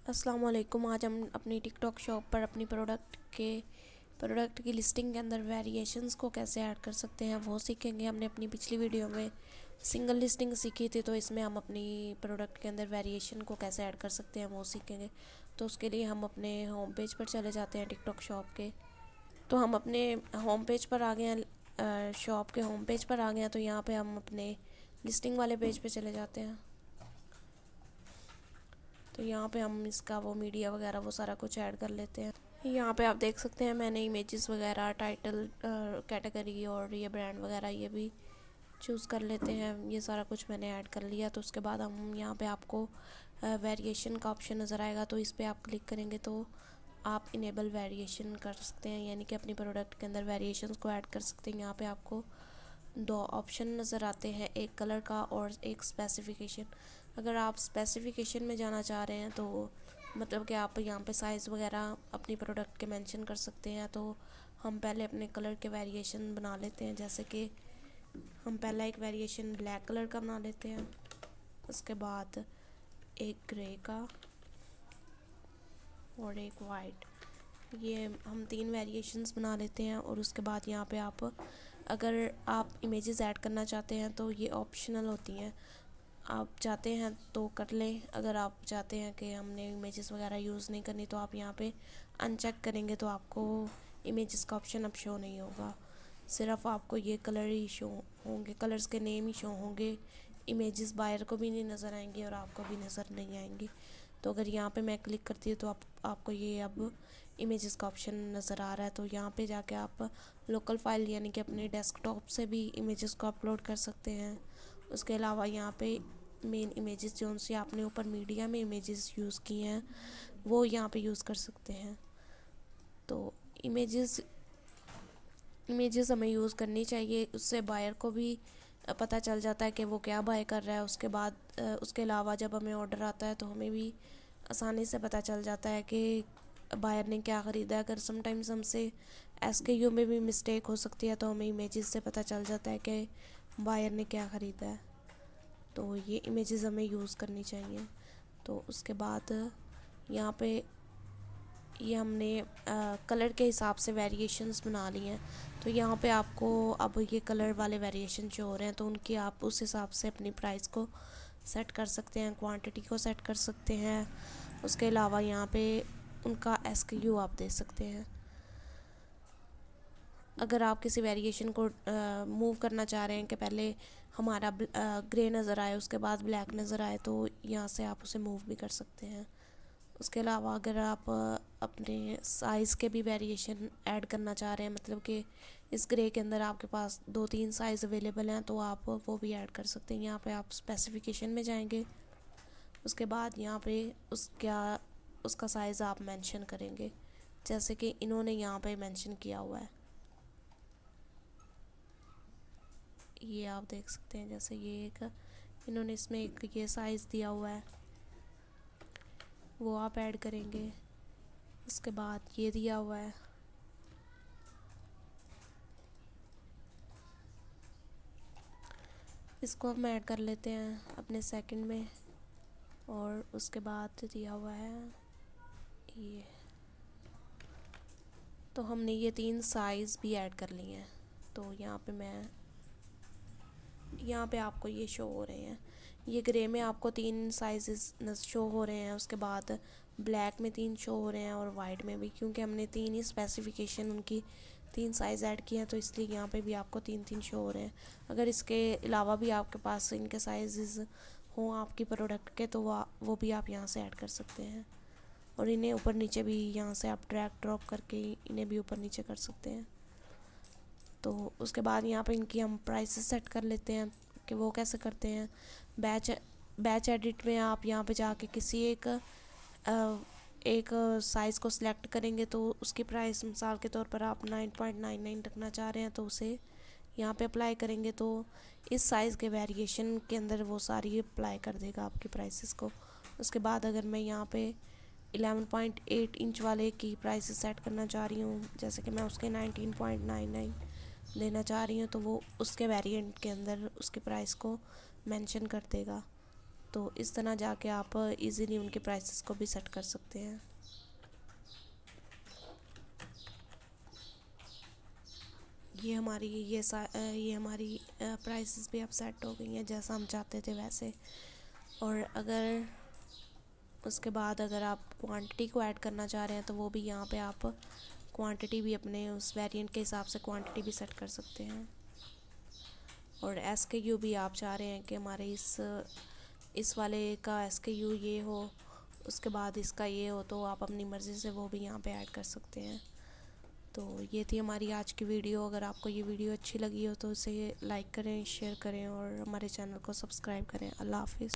अस्सलाम वालेकुम। आज हम अपनी टिकटॉक शॉप पर अपनी प्रोडक्ट की लिस्टिंग के अंदर वेरिएशंस को कैसे ऐड कर सकते हैं वो सीखेंगे। हमने अपनी पिछली वीडियो में सिंगल लिस्टिंग सीखी थी, तो इसमें हम अपनी प्रोडक्ट के अंदर वेरिएशन को कैसे ऐड कर सकते हैं वो सीखेंगे। तो उसके लिए हम अपने होम पेज पर चले जाते हैं टिकटॉक शॉप के। तो हम अपने होम पेज पर आ गए हैं, शॉप के होम पेज पर आ गए हैं। तो यहाँ पे हम अपने लिस्टिंग वाले पेज पे चले जाते हैं। तो यहाँ पे हम इसका वो मीडिया वगैरह वो सारा कुछ ऐड कर लेते हैं। यहाँ पे आप देख सकते हैं मैंने इमेजेस वगैरह, टाइटल, कैटेगरी और ये ब्रांड वगैरह ये भी चूज़ कर लेते हैं। ये सारा कुछ मैंने ऐड कर लिया। तो उसके बाद हम यहाँ पे आपको वेरिएशन का ऑप्शन नज़र आएगा, तो इस पर आप क्लिक करेंगे तो आप इनेबल वेरिएशन कर सकते हैं, यानी कि अपनी प्रोडक्ट के अंदर वेरिएशंस को ऐड कर सकते हैं। यहाँ पे आपको दो ऑप्शन नज़र आते हैं, एक कलर का और एक स्पेसिफिकेशन। अगर आप स्पेसिफिकेशन में जाना चाह रहे हैं तो मतलब कि आप यहाँ पे साइज़ वगैरह अपनी प्रोडक्ट के मेंशन कर सकते हैं। तो हम पहले अपने कलर के वेरिएशन बना लेते हैं, जैसे कि हम पहला एक वेरिएशन ब्लैक कलर का बना लेते हैं, उसके बाद एक ग्रे का और एक वाइट। ये हम 3 वेरिएशंस बना लेते हैं। और उसके बाद यहाँ पे अगर आप इमेजेस ऐड करना चाहते हैं तो ये ऑप्शनल होती हैं, आप चाहते हैं तो कर लें। अगर आप चाहते हैं कि हमने इमेजेस वगैरह यूज़ नहीं करनी तो आप यहाँ पे अनचेक करेंगे तो आपको इमेजेस का ऑप्शन अब शो नहीं होगा, सिर्फ आपको ये कलर ही शो होंगे, कलर्स के नेम ही शो होंगे। इमेजेस बायर को भी नहीं नज़र आएंगी और आपको भी नज़र नहीं आएंगी। तो अगर यहाँ पे मैं क्लिक करती हूँ तो आपको ये अब इमेजेस का ऑप्शन नज़र आ रहा है। तो यहाँ पे जाके आप लोकल फाइल यानी कि अपने डेस्कटॉप से भी इमेजेस को अपलोड कर सकते हैं। उसके अलावा यहाँ पे मेन इमेजेस जो से आपने ऊपर मीडिया में इमेजेस यूज़ किए हैं वो यहाँ पे यूज़ कर सकते हैं। तो इमेजेस हमें यूज़ करनी चाहिए, उससे बायर को भी पता चल जाता है कि वो क्या बाय कर रहा है। उसके बाद उसके अलावा जब हमें ऑर्डर आता है तो हमें भी आसानी से पता चल जाता है कि बायर ने क्या ख़रीदा है। अगर समटाइम्स हमसे SKU में भी मिस्टेक हो सकती है तो हमें इमेजेस से पता चल जाता है कि बायर ने क्या ख़रीदा है। तो ये इमेजेस हमें यूज़ करनी चाहिए। तो उसके बाद यहाँ पे ये हमने कलर के हिसाब से वेरिएशंस बना लिए हैं। तो यहाँ पे आपको अब ये कलर वाले वेरिएशन जो हो रहे हैं तो उनकी आप उस हिसाब से अपनी प्राइस को सेट कर सकते हैं, क्वांटिटी को सेट कर सकते हैं। उसके अलावा यहाँ पे उनका SKU आप दे सकते हैं। अगर आप किसी वेरिएशन को मूव करना चाह रहे हैं कि पहले हमारा ग्रे नज़र आए उसके बाद ब्लैक नज़र आए, तो यहाँ से आप उसे मूव भी कर सकते हैं। उसके अलावा अगर आप अपने साइज़ के भी वेरिएशन ऐड करना चाह रहे हैं, मतलब कि इस ग्रे के अंदर आपके पास 2-3 साइज़ अवेलेबल हैं, तो आप वो भी ऐड कर सकते हैं। यहाँ पे आप स्पेसिफिकेशन में जाएंगे, उसके बाद यहाँ पे उसका साइज़ आप मेंशन करेंगे, जैसे कि इन्होंने यहाँ पे मेंशन किया हुआ है। ये आप देख सकते हैं, जैसे ये एक इन्होंने इसमें एक ये साइज़ दिया हुआ है, वो आप ऐड करेंगे। उसके बाद ये दिया हुआ है, इसको हम ऐड कर लेते हैं अपने सेकंड में। और उसके बाद दिया हुआ है ये, तो हमने ये 3 साइज़ भी ऐड कर लिए हैं। तो यहाँ पे आपको ये शो हो रहे हैं, ये ग्रे में आपको 3 साइज़ शो हो रहे हैं, उसके बाद ब्लैक में 3 शो हो रहे हैं और वाइट में भी, क्योंकि हमने 3 ही स्पेसिफिकेशन उनकी 3 साइज़ ऐड किए हैं तो इसलिए यहाँ पे भी आपको 3-3 शो हो रहे हैं। अगर इसके अलावा भी आपके पास इनके साइज़ हों आपकी प्रोडक्ट के तो वो भी आप यहाँ से ऐड कर सकते हैं। और इन्हें ऊपर नीचे भी यहाँ से आप ड्रैग ड्रॉप करके इन्हें भी ऊपर नीचे कर सकते हैं। तो उसके बाद यहाँ पे इनकी हम प्राइसेस सेट कर लेते हैं कि वो कैसे करते हैं। बैच एडिट में आप यहाँ पे जाके किसी एक साइज़ को सिलेक्ट करेंगे तो उसकी प्राइस मिसाल के तौर पर आप 9.99 रखना चाह रहे हैं तो उसे यहाँ पे अप्लाई करेंगे तो इस साइज़ के वेरिएशन के अंदर वो सारी अप्लाई कर देगा आपकी प्राइसेस को। उसके बाद अगर मैं यहाँ पे 11.8 इंच वाले की प्राइस सेट करना चाह रही हूँ, जैसे कि मैं उसके 19.99 लेना चाह रही हूँ, तो वो उसके वेरिएंट के अंदर उसके प्राइस को मेंशन कर देगा। तो इस तरह जाके आप इजीली उनके प्राइसेस को भी सेट कर सकते हैं। ये हमारी प्राइसेस भी अब सेट हो गई हैं जैसा हम चाहते थे वैसे। और अगर उसके बाद अगर आप क्वांटिटी को ऐड करना चाह रहे हैं तो वो भी यहाँ पे आप क्वांटिटी भी अपने उस वेरिएंट के हिसाब से क्वांटिटी भी सेट कर सकते हैं। और SKU भी आप चाह रहे हैं कि हमारे इस वाले का SKU ये हो, उसके बाद इसका ये हो, तो आप अपनी मर्ज़ी से वो भी यहाँ पे ऐड कर सकते हैं। तो ये थी हमारी आज की वीडियो। अगर आपको ये वीडियो अच्छी लगी हो तो उसे लाइक करें, शेयर करें और हमारे चैनल को सब्सक्राइब करें। अल्लाह हाफिज़।